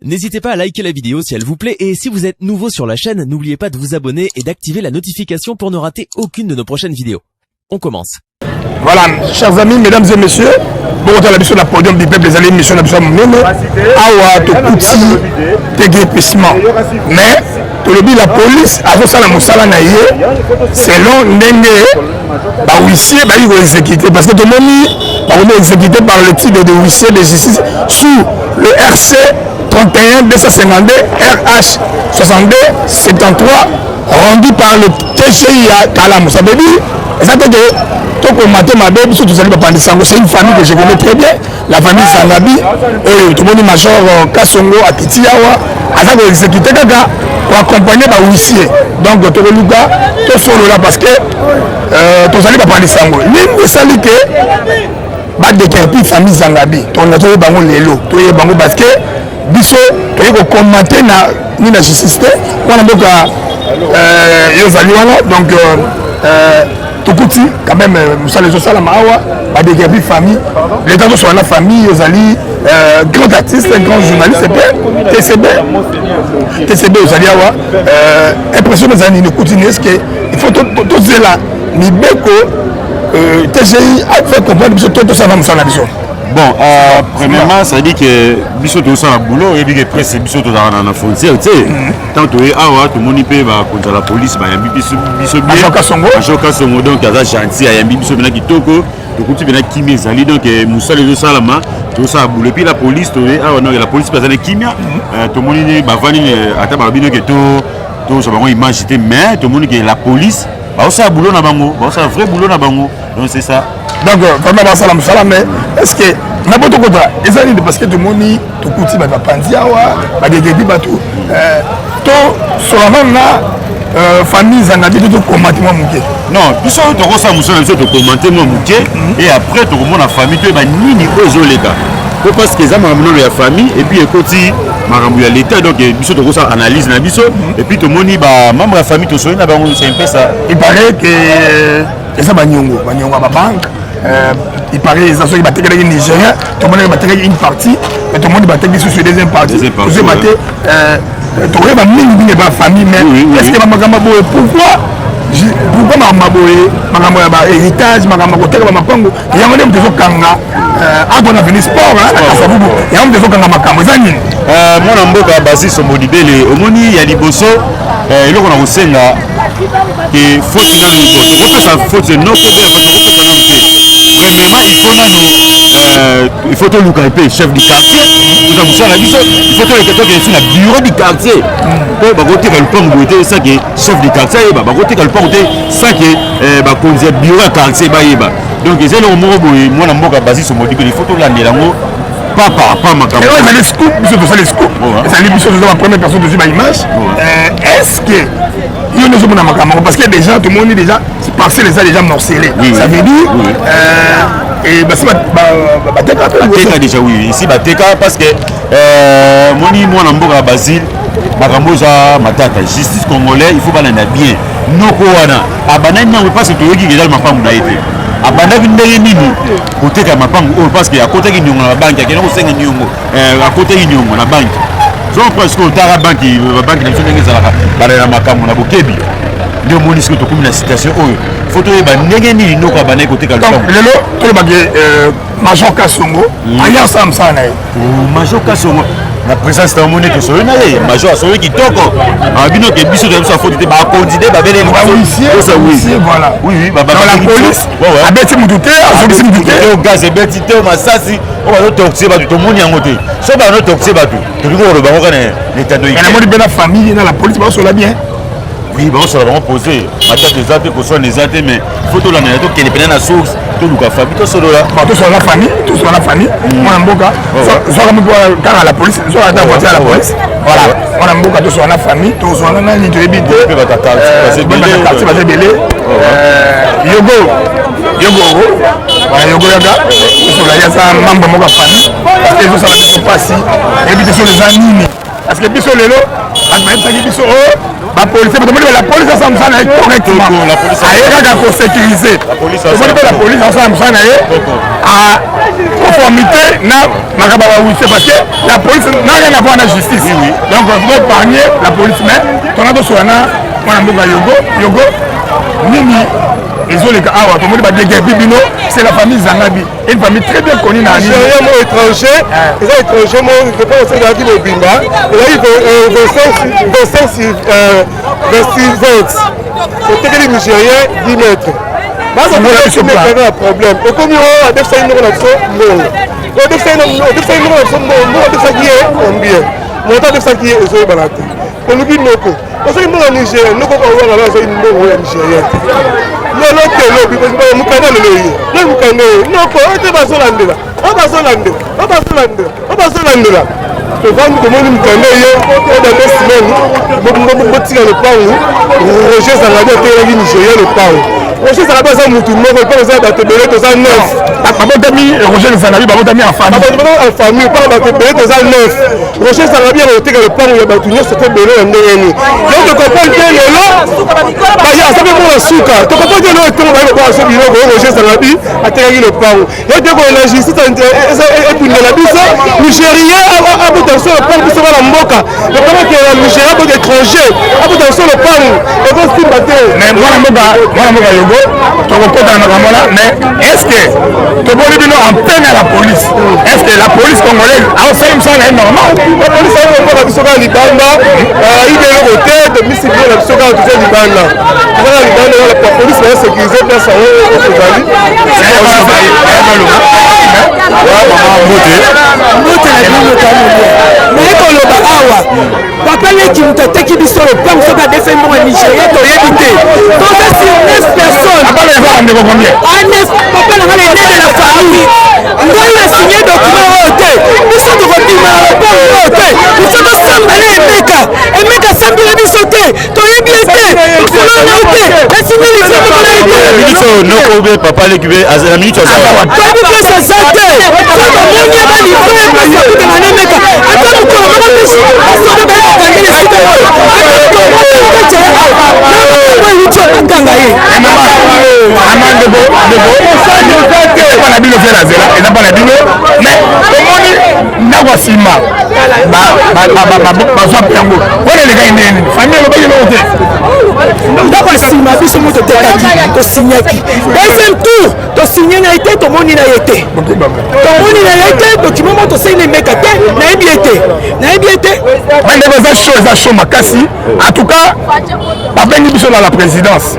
N'hésitez pas à liker la vidéo si elle vous plaît et si vous êtes nouveau sur la chaîne, n'oubliez pas de vous abonner et d'activer la notification pour ne rater aucune de nos prochaines vidéos. On commence. Voilà, chers amis, mesdames et messieurs, bon, on a la mission de la podium du peuple, les alliés, mission de la mission de Mene, Awa, Tokuti, Tegépissement. Mais, tout le but, la police, à ça, la Moussala Naye, selon Ndenge, bah, huissier, bah, il va exécuter, parce que tout le monde, bah, on est exécuté par le titre de huissier de justice sous le RC 31 252 RH 62 73 rendu par le TGI à Kalam. Ça veut dire, c'est une famille que je connais très bien, la famille Sangabi, tout le monde major Kassongo à Kitiawa, à ça que exécuté pour accompagner les huissiers. Donc, tout le monde tout solo là parce que tout allez pas parler sango. Même ça dit que bas de quelle famille Sangabi, ton a trouvé bango lelo, tu es bango parce que biso tu es commenter na ni la justice, on a donc donc Tokuti, quand même, nous allons sur la Mawa, pas de guerre famille. Les gens sont la famille, ils allient, grand artiste, grand journaliste, TCB, ils allient avoir impression des années, nous continuons ce qu'il faut tout cela, ni beko, TGI, a fait comprendre que tout ça va nous en avion. Bon, premièrement, ça dit que biso to ça boulot et que presse biso to dans la frontière, tu sais. Tant que awa tout monde peut va contre la police, ba yambi biso bien. Ajoka songo donc ça gentil, yambi biso bien qui toko, to kuti bien qui mezali donc Moussa les salama, to ça boulot puis la police to awa non la police personne kimia, tout monde ba vani ata ba bino que to ça ba image mais tout monde que la police ba ça boulot na bango, ba ça vrai boulot na bango. Donc c'est ça. Donc, vraiment, ça la mais est-ce que n'importe quoi, parce que tout le monde tout couti, va pandiawa, va des débits, tout. Tout, sur la famille, ça n'a dit tout commenter moi mouké. Non, tout ça, tu as ça, tu commenter moi mouké, et après, tu remontes la famille, tu es ni ozoléka. Parce que ça m'a amené la famille, et puis écoutez, m'a ramené l'état, donc biso tu ça analyse na biso, et puis tout le monde, membre de la famille, tout ça, c'est un peu ça. Il paraît que ça va nyongo à ma banque. Il paraît que les battent les Nigériens, tout le monde battait une partie, et tout le monde battait sur la deuxième partie. Tout le monde battait, tout le monde battait la famille, mais est-ce que pourquoi ma héritage, ma côté, ma pango, il y a un homme de Zokanga, à ton avenir sport, il y a un homme de Zokanga Makamozani. Mon amboka basé sur Modibele, au Moni, il y a des bossos, et là on a aussi que faut que ça faute non premièrement il faut tout le chef du quartier nous avons ça la vision il faut que quelqu'un qui est sur le bureau du quartier pour bagoter le pont goûter ça qui chef du quartier ba bagoter le pont goûter ça qui ba conduire bureau quartier ba yeba donc ils ont moi na mboka basé sur modi que il faut tout la ndelango pas ma caméra mais les scoops biso to ça les scoops ça les biso de la première personne de image est-ce que il y a une makamako parce que déjà tout le monde déjà c'est passé les a déjà morcelé ça veut dire et bah c'est déjà oui ici bateka parce que moi na mboka Basile makamboza matata justice congolais il faut pas l'en bien noko wana abanani na pas que tu yoki déjà mapangu na été abandaki ndenge nini koteka mapangu parce que à côté ki nyongo na banque akena ko senga nyongo à côté ki nyongo na banque so presque otara banque na ndenge ezalaka balala makambo na bokebi ndio monisiko tokumi na situation oyo photo yeba ndenge nini noko abandaki koteka lupango lelo tolobaki major Kassongo alliance amsana major Kassongo la présence de mon équipe sur une année major sur qui toko en bino que biso de sa faute ba continuer ba belle voilà oui la police a bêti mututé au gaz et bêti te masasi on va toxier ba tout le monde yangote so ba no toxier ba tout le monde ba ko na l'état de la mode de la famille dans la police ba sur la bien oui ba on se va poser matin des athées que soit les athées mais photo là na to qui dépend la source tout le famille tout sur la famille mon mboka soit comme quand la police soit à la police voilà mon mboka tout sur la famille tout sur la nani to ebité c'est belé yogo voilà yogo yaga sur la yasa mambo moka famille parce que tout ça la passe ebité sur les animes parce que biso lelo même ça qui biso la police ensemble ça correctement. La police ensemble sécuriser. La police ensemble conformité na makaba oui c'est parce que la police n'a rien à voir avec la justice. Oui. Donc on doit épargner la police mais on a besoin na mboka yogo nini les cas ah tout le monde va dire Bibino c'est la famille Zangabi une famille très bien connue dans Nigérien moi étranger les étrangers moi je pense que c'est dans Bimba et là il faut 26 c'est que les Nigériens 10 mètres parce que c'est un problème et comme on a des fois une relation non on des fois une relation non on des fois qui est combien on a des fois qui est aux balades on nous dit non parce que nous en Nigeria nous quand on va là c'est une bonne Nigérien lolo telo because mukana lelo le mukana no ko ete bazolandela to vangu ko moni mukana ye o da semaine bo tika le pangu Roger Zangabi te Nigeria le pangu Roger Zangabi za mutu moko ko za ba tebele to za 9 abotami Roger Zangabi babotami en famille pas ba tebele to za 9 Roger Zangabi a tika le pangu ya ba tunyo se tebele ndeni donc to comprendre que lelo ba ya ça fait pour suka to comprendre que lelo to ba ko so bino ko Roger Zangabi a tika le pangu et de ko la justice et puis la biso Nigeria a bout sur le pangu biso la mboka donc comment que la Nigeria pour étranger a bout sur le pangu et ko si baté mais moi mboka yogo to ko kota na kamona mais est-ce que to boli bino en peine à la police est-ce que la police congolaise a fait une chose normal la police a fait la biso ka libanda il est le côté de misi bien la biso ka to libanda la police va sécuriser place au Kozali mais koloba awa papa yeki mutateki biso le plan so ka défendre moi Nigeria to yebite donc c'est 9 personnes papa le va ande combien papa na ngale de la famille ngai na signé document ote biso to ko bima pa ote biso to sambala emeka sambila biso te to yebite biso na ote na signé les biso noko be papa le kibe azala minute ça va to bi ça zate to ko monya ba ni ko ba so te na emeka ata ko ko ba biso so de ba ka ngene sita ko na bino fela zela eza pa na bino mais omoni ndako nsima bazwa mpengo wana elekai ndeni famille elobaki eloko te ndako nsima biso moto tekaki tosignaki deuxième tour tosigné na ye te tomoni na ye te tomoni na ye te document mo tosei na emeka te nayebi ye te ndeko eza chaud makasi en tout cas babengi biso na la présidence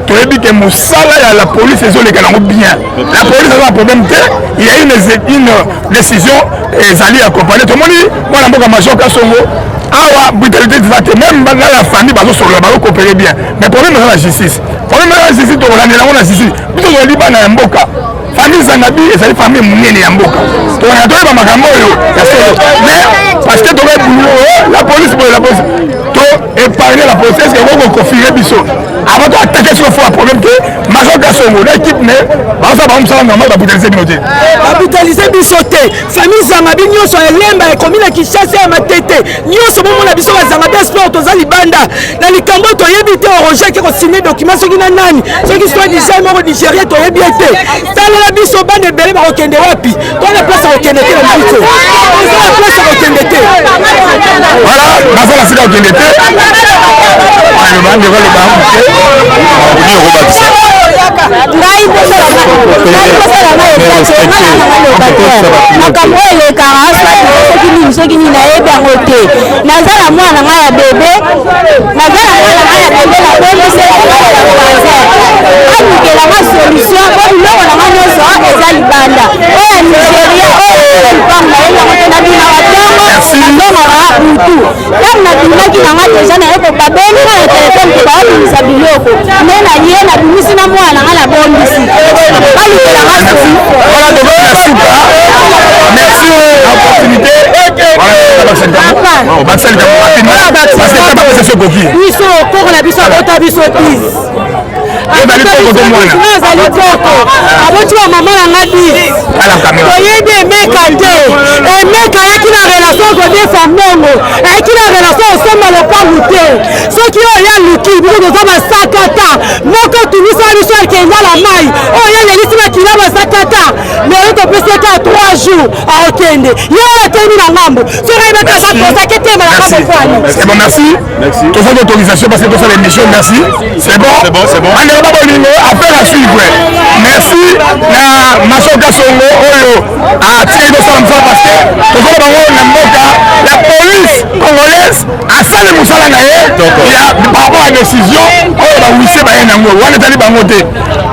toyebi ke mosala ya la police ezoleka nango bien la police aza na problème te il y a une décision ezali accompagnée tomoni mwana mboka major kasongo awa brutalité eza te même na la famille bazosolola bazocoopérer bien mais problème eza na justice tokolandela yango na justice biso tozali bana ya mboka famille Zangabi ezali famille monene ya mboka tokanga toyeba makambo oyo ya solo mais parce que tokoki la police to épargner la police est-ce que vous confirmez biso avant de attaquer sur le fond problème que major Kasongo l'équipe ne va ça va ça normal va brutaliser binoté brutaliser biso te famille Zangabi nyonso elemba e commune Kinshasa ya matete nyonso bomona biso ba Zangabi sport tozali banda na likambo toyebi te Roger ke ko signer document soki na nani soki soit déjà moko Nigeria toyebi te tala biso bande belé ba okende wapi to na place okende te na biso na place okende te voilà nazo la sika okende te le bande va le ngai makambo elekaka soki nini nayebi yango te naza na mwana ngai ya bebe abukelanga solution po biloko nanga nyonso eza libanda oyo Nigeria oyo lipango nayebiyango te nabimaka ntongo nazongaka butu ntango nabimaki nanga deja nayeko babenga na telefone te baobimisa biloko nde naye nabimisi na mwana nanga nabondisi balukelanga biso okoko na biso abota biso 10 azali koko aboti wa mama nanga 10 toyebi emeka te emeka ayaki na relation kodefa mbongo ayaki na relation osomba lopangu te soki oyo ya luki biso toza basakata moko tunisa biso akenda la mai oyo ya lelisi bakila basakata lelo pesaka 3 jours aokende ye atemi na ngambo soki ebekasa posaki tema na ngambo fani. C'est bon, merci. Tout ça d'autorisation parce que tout ça l'émission, merci. C'est bon. On est pas bolingo, affaire à suivre. Merci na Machoka Songo oyo a tiré de ça parce que tout ça bango na mboka la police congolaise a salé musala na ye ya par rapport à décision oyo ba wisse ba ye nango wana tali bango te.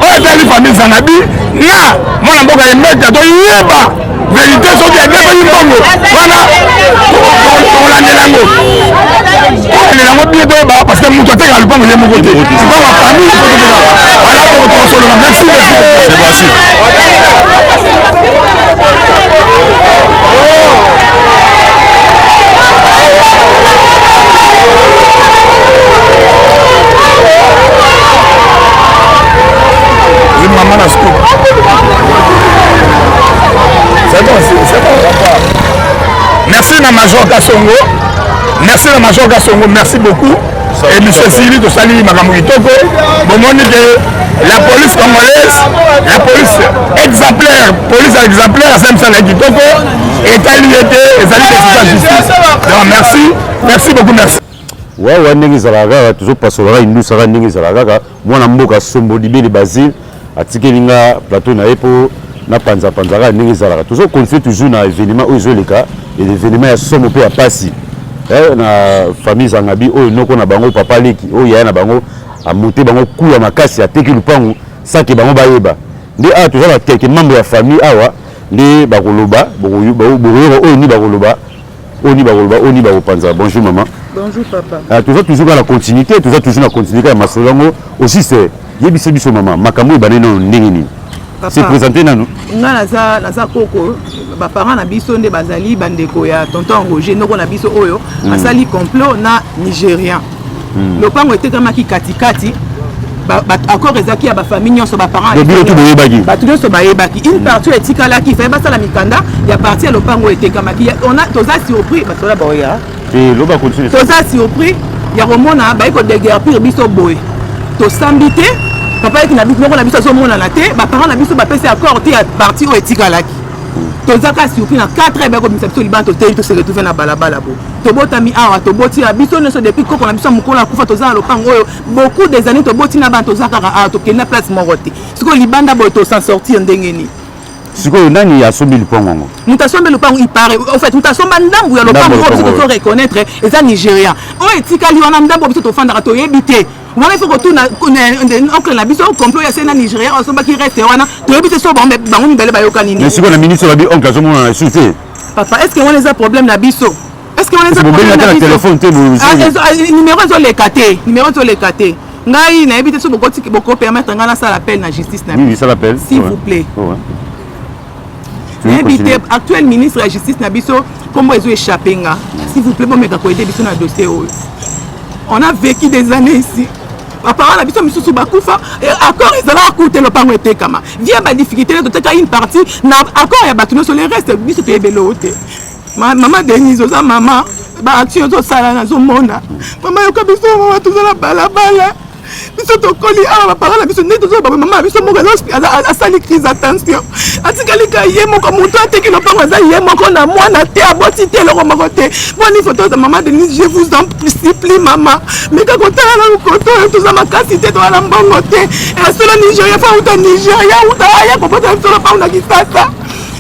Oyo tali famille Zanabi na mwana mboka emeka to yeba vérité soki ya ndeko yimbongo wana olandela yango olandela yango bien toyeba parce que moto atekaka lupango ye moko te sipa ma famille voilà tokosolola merci maman na scoop. C'est bon. Merci na Major Kasongo. Merci beaucoup. Et monsieur Sili de Sali Makamouitoko. Bon, la police congolaise, la police exemplaire, Sam Sana Kitoko, est alliée, justice. Donc merci beaucoup, merci. Ouais, ndenge zalaka toujours pasolaka indu saka ndenge zalaka mwana mboka sombo libeli Basile atikelinga plateau na epo na panza ndenge zalaka toujours confie toujours na événement oyo le cas et l'événement ya somo pe ya pasi na famille Zangabi oyo noko na bango papa leki oyo ya na bango a monter bango kula makasi ateki lupangu saki bango bayeba ndi a toujours quelques membres ya famille awa ndi bakoloba boyo oyo ni bakoloba oni bakopanza. Bonjour maman. Bonjour papa. Toujours dans la continuité, toujours la continuité à Masolongo. Aussi c'est biso maman, makambo ebane no ndenge nini. C'est présenté nanu. Nga naza koko ba parents na biso nde bazali bandeko ya tonton Roger noko na biso oyo asali complot na Nigérien. Lopango etekamaki katikati accord ezaki ya ba famille nyonso ba parents batu nyonso bayebaki une partie etikalaki fa basala mikanda ya partie ya lopango etekamaki on a toza surpris basola boya et loba continue toza surpris ya romona ba ko déguerpir biso boy to sambité papa qui na biso na biso so mona na te ba parents na biso ba pesa accord te ya partie o etikalaki toza ka surpris na 4 ba ko biso liban to te to se retrouver na balabala bo to botami awa to boti ya biso nyonso depuis koko na biso mukola kufa toza na lopango oyo beaucoup des années to boti na ba toza kaka a to kena place morote siko libanda bo to s'en sortir ndenge ni siko nani ya sombi lipango ngo mutasombe lopango il paraît en fait mutasomba ndambu ya lopango oyo to reconnaître eza Nigérien o etikali wana ndambu biso to fandaka to yebite wana il faut que tout na oncle na biso complot ya sena Nigérien osomba ki reste wana to yebite so bango mibele bayokani ni siko na ministre babi oncle azomona na suite papa est-ce que on les a problème na biso est-ce que on les a problème na téléphone te numéro zo le caté ngai na yebite so boko permettre ngana ça l'appel na justice na oui ça l'appelle s'il vous plaît actuel ministre de la justice na biso comment ils ont échappé nga s'il vous plaît bon meka ko aider biso na dossier on a vécu des années ici apparemment la biso misusu bakufa accord ezala akuté le pango etekama via ba difficulté de teka une partie na accord ya batuno sur les restes biso te ebelo te maman Denise oza maman ba action zo sala na zo mona maman yoka biso mama tozala balabala biso tokoli awa baparole biso nde tozoba mama biso moko asali crise attention atikalika ye moko moto ateki lopango aza ye moko na mwana te aboti te eloko moko te boni foto za mama Denise je vous en supplie mama meka kotala na lokoto oyo toza makasi te toala mbongo te esolo Nigeria fa uta Nigeria uta aya kopota biso lopango na Kisasa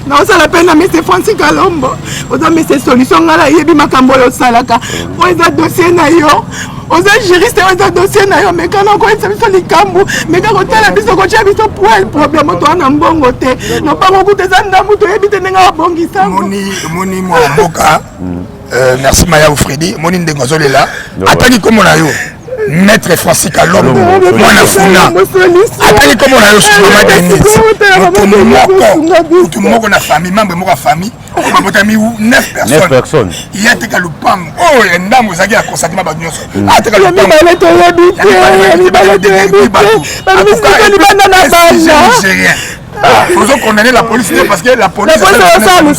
na osala pe na mese Francis Kalombo oza mese solution ngala yebi makambo oyo osalaka po eza dossier na yo oza juriste oza dossier na yo mekana okoyesa biso likambo meka kotala biso kotia biso poil problème to ana mbongo te lopango kuta eza ndambu toyebi te ndenge abongisa moni mwa mboka merci Maya Fredi moni ndengo zolela ataki komo na yo Maître Francis Kalombo mwana funa atali komo na yo mama Denise mutu moko na famille membre moko ya famille obabotami 9 personnes yateka lupango oyo ndambo ezaki ya consentement bato nyonso ateka lupango Faut condamner la police parce que la police. La police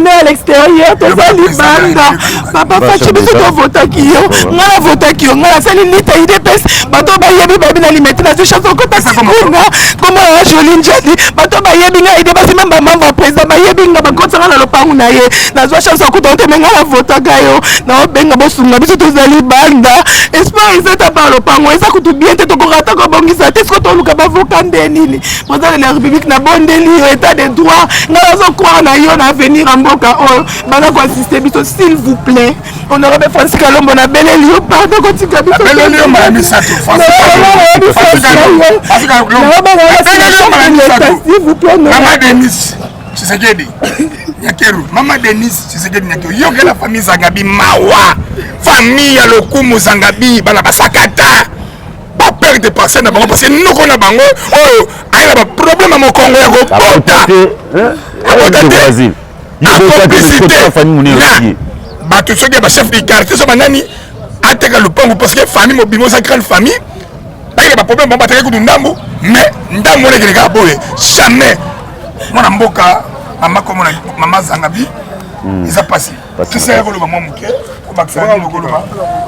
on est à l'extérieur, tout ça libanda. Papa Fachi biso to voter qui yo. Ngala voter qui yo. Ngala sali lita IDPS. Bato ba yebi ba bina limiter na chance ko ta sikuna. Comment la Joline Jadi. Bato ba yebi nga ide ba si même membre président ba yebi nga ba kotsa na lopangu na ye. Na zo chance ko to te ngala voter gayo. Na benga bosunga biso to zali banda. Espoir izata par lopangu. Eza kutu bien te to ko rata ko bongisa te ko to luka ba vokande nini. Président de la République na bondeli état de droit. Ngala zo croire na yo na venir en mboka o. Bana ko assister biso s'il vous plaît. Honorable Francis Kalombo na belelio pardon ko tika biso. Belelio ma misato. S'il vous plaît. Maman Denis Tshisekedi. Nyakeru. Maman Denis Tshisekedi Nyakeru. Yo que la famille Zangabi mawa. Famille ya lokumu Zangabi bana basakata. Ba perdre de personnes na bango parce que nous qu'on a bango oh ayela ba problème mon Congo ya ko pota. Complicité. Bato soki ba chef de quartier so banani ateka lupango parce que famille mobimo sa grande famille ayela ba problème ba teka ku ndambo mais ndambo le keleka boye jamais mona mboka mama comme mama Zangabi ils a passé tu sais ko le maman muke ko baksa ko lo ba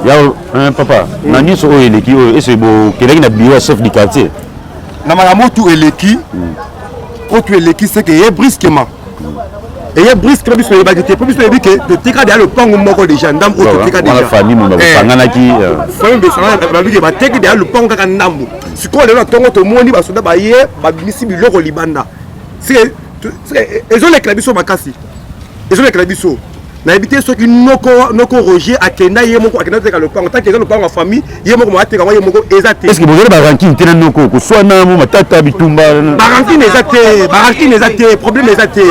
Yao, papa, nani so eleki o ese bo keleki na bureau chef du quartier. Na malamo tout eleki. Quand tu eleki c'est que est brusquement. Et il brusquement bis le bagité, puis le que te tika derrière le pango moko déjà ndam o te tika déjà. La famille mon bangana ki famille besana ba biki ba teki derrière le pango kaka ndambo. Siko le tongo to moni ba soda ba ye ba bimisi biloko libanda. C'est ezo le klabiso makasi. Ezo le klabiso. Na éviter ceux qui noko Roger akenda yemoko akenda teka le pango tant que le pango en famille yemoko mo ateka yemoko ezate. Est-ce que vous avez ba ranking tena noko ko swana mo matata bitumba ba ranking ezate problème ezate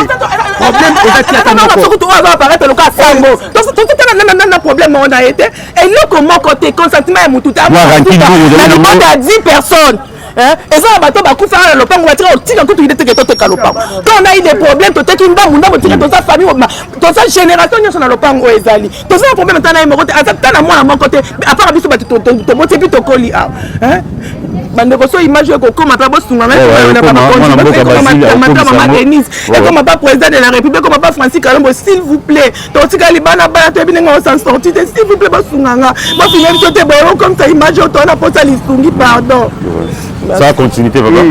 problème ezate atako surtout on va apparaître le cas sango donc tout problème on a été et nous comment côté consentement et mutu ta à 10 personnes. Et ça, bateau va couper à l'opang, on va tirer au tigre quand tu dis que tu es l'opang. Quand on a eu des problèmes, tu es une dame, on a tiré dans sa famille, dans sa génération, on a l'opang au Ezali. Dans ça, un problème, tu as un moi à mon côté, à part Abisso, tu te montes puis tu colles. Bande ko so image ko comme ata boss ngama na pas maman Denise et comme pas président de la République comme pas Francis Kalombo s'il vous plaît donc si kalibana ba te binenga on s'en sortir s'il vous plaît boss nganga moi finir sauter bon comme ça image on a pas ça lisungi pardon ça continuité papa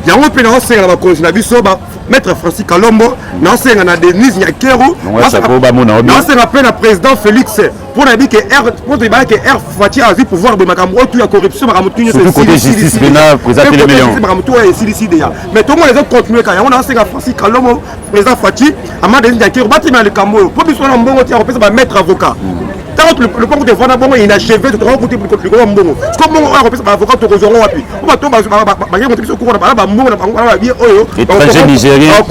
yango pe na senga ba continuer biso ba maître Francis Kalombo na senga na Denise Nyakeru na senga pe na président Félix pour dire que pour dire que R Fati a vu pouvoir de makambo tout la corruption makambo tout c'est côté justice pénal présenter les millions makambo tout est ici déjà mais tout le monde les autres continuer quand on a senga Francis Kalombo président Fati ama Denise Nyakeru bâtiment le Kambo pour biso na mbongo tia repesa ba maître avocat le pont de Vana bon inachevé tu te rends compte du gros mbongo comme on repesa ba avocat to kozongo wapi on va tomber ba ngé monter cours na ba mbongo na ba bien oyo étranger nigérien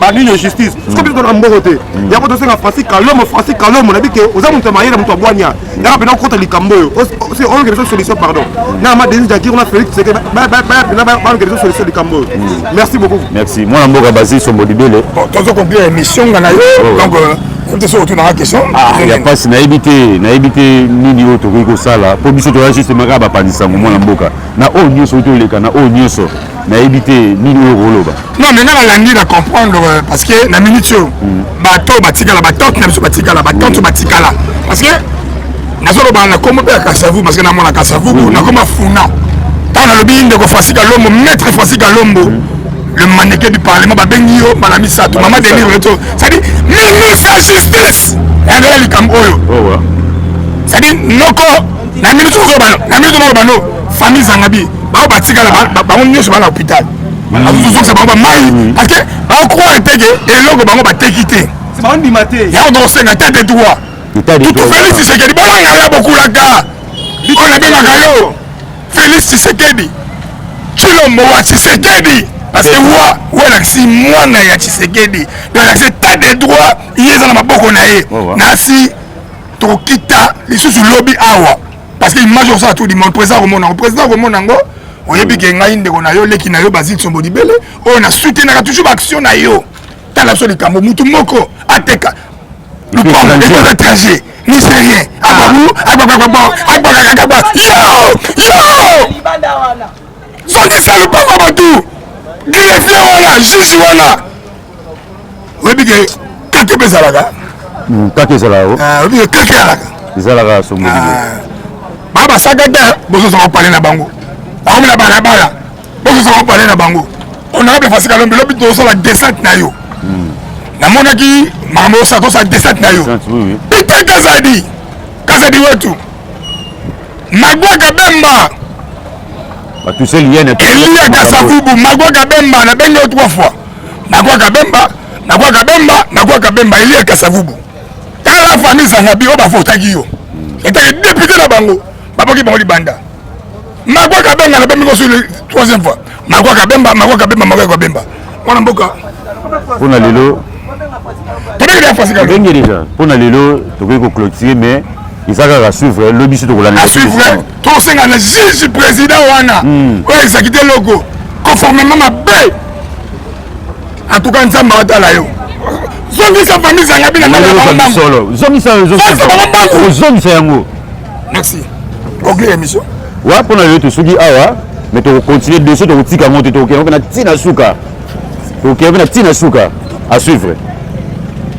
ba ni de justice comme biso na mbongo te ya ko to senga Francis Kalombo na bi que oza mutu mayela mutu abwanya na pena contre likambo c'est organisation solution pardon na ma Denise Nyakeru na Félix c'est que ba organisation solution likambo merci beaucoup merci moi na mboka basé sur Modibele bon tozo compris émission ngana donc on se retourne à la question il y a pas na éviter nini auto ko sala pour biso to juste maka ba pandisa mo na mboka na o nyuso to leka na o nyuso na éviter nini o roloba non mais na la langue à comprendre parce que na minute bato batikala batot na biso batikala batot batikala parce que nazolo bana comme pe Kasavu parce que na mona Kasavu na comme funa tant na lobi ndeko Francis Kalombo maître Francis Kalombo le mannequin du parlement babengio malami sato maman Denis Reto ça dit ministre de justice et le Camboyo ça dit noko na minute ko bano famille Zangabi ba batikala ba on nyos ba na hôpital azuzu ça ba mai parce que on croit que et logo bango ba tekité c'est pas on dimaté ya on se na tête de droit tout Félix Tshisekedi ba ngala beaucoup la gars on a bien ngalo Félix Tshisekedi Chilombo wa Tshisekedi parce que ouais l'accès moi na ya Tshisekedi donc l'accès tas de droit il est dans ma boko na ye na si to kita les sous lobby awa parce que image ça tout dit mon président Romo nango oyebi ke ngai ndeko na yo leki na yo Basile Sombodibele on a soutenu toujours action na yo ta la soli kambo mutu moko ateka le pont des étrangers nigérien ababou yo salopanga bato greffier wana juge wana oyebi ke kake mpe ezalaka kake ezalaka oyebi ke kake alaka ezalaka sombeli baa basaka te bozozaka opale na bango bakomi na balabala bozozaka opale na bango honorable fasika lombi lobi tozosala descente na yo namonaki makambo osa tosala descente na yo peter kazadi wetu magwaka bemba Elia Kasavubu magwaka bemba na bengi yo 3 fois magwaka bemba Elia Kasavubu tala famille Zangabi o bafotaki yo etaki député na bango baboki bango libanda magwaka bemba na bengi ko sur le 3e fois magwaka bemba mwana mboka pona lelo ndenge déjà pona lelo tokoki koclôturer mais ezaka suivre le biso tokolanda suivre tosenga na juge président wana oyo ezaki te loko conformément mabe en tout cas nzambe atala yo zongisa famille Zangabi na ozongisa yango merci conclure émission wa mpona lelo tosoki awa mais tokocontinue dossier tokotika yango te tokokende mpe na ntina suka à suivre.